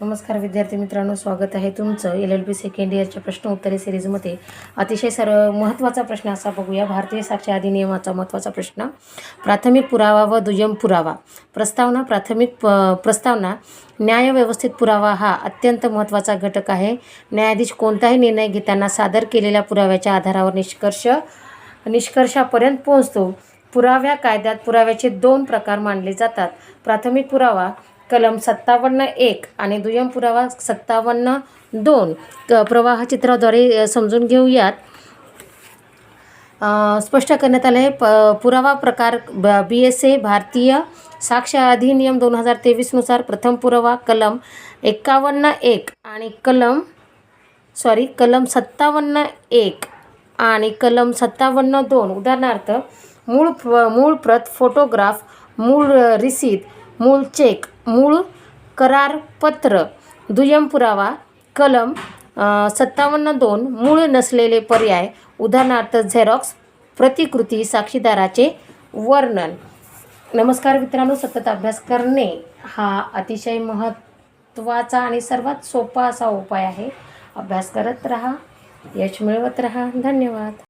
नमस्कार विद्यार्थी मित्रांनो, स्वागत आहे तुमचं LLB सेकंड इयरच्या प्रश्न उत्तरे सिरीजमध्ये। अतिशय महत्त्वाचा प्रश्न असा बघूया। भारतीय साक्ष अधिनियमाचा महत्त्वाचा प्रश्न। प्राथमिक पुरावा व दुय्यम पुरावा। प्रस्तावना। प्रस्तावना न्यायव्यवस्थेत पुरावा हा अत्यंत महत्त्वाचा घटक आहे। न्यायाधीश कोणताही निर्णय घेताना सादर केलेल्या पुराव्याच्या आधारावर निष्कर्षापर्यंत पोहोचतो। पुराव्या कायद्यात पुराव्याचे दोन प्रकार मानले जातात। प्राथमिक पुरावा कलम 57(1) आणि दुय्यम पुरावा 57(2). प्रवाहचित्राद्वारे समजून घेऊयात। स्पष्ट करण्यात आले पुरावा प्रकार BSA भारतीय साक्ष अधिनियम 2023 नुसार प्रथम पुरावा कलम 51(1) आणि कलम 57(1) आणि कलम 57(2). उदाहरणार्थ मूळ प्रत, फोटोग्राफ, मूळ रिसीट, मूळ चेक, मूळ करारपत्र। दुय्यम पुरावा कलम 57(2) मूळ नसलेले पर्याय, उदाहरणार्थ झेरॉक्स, प्रतिकृती, साक्षीदाराचे वर्णन। नमस्कार मित्रांनो, सतत अभ्यास करणे हा अतिशय महत्त्वाचा आणि सर्वात सोपा असा उपाय आहे। अभ्यास करत राहा, यश मिळवत राहा। धन्यवाद।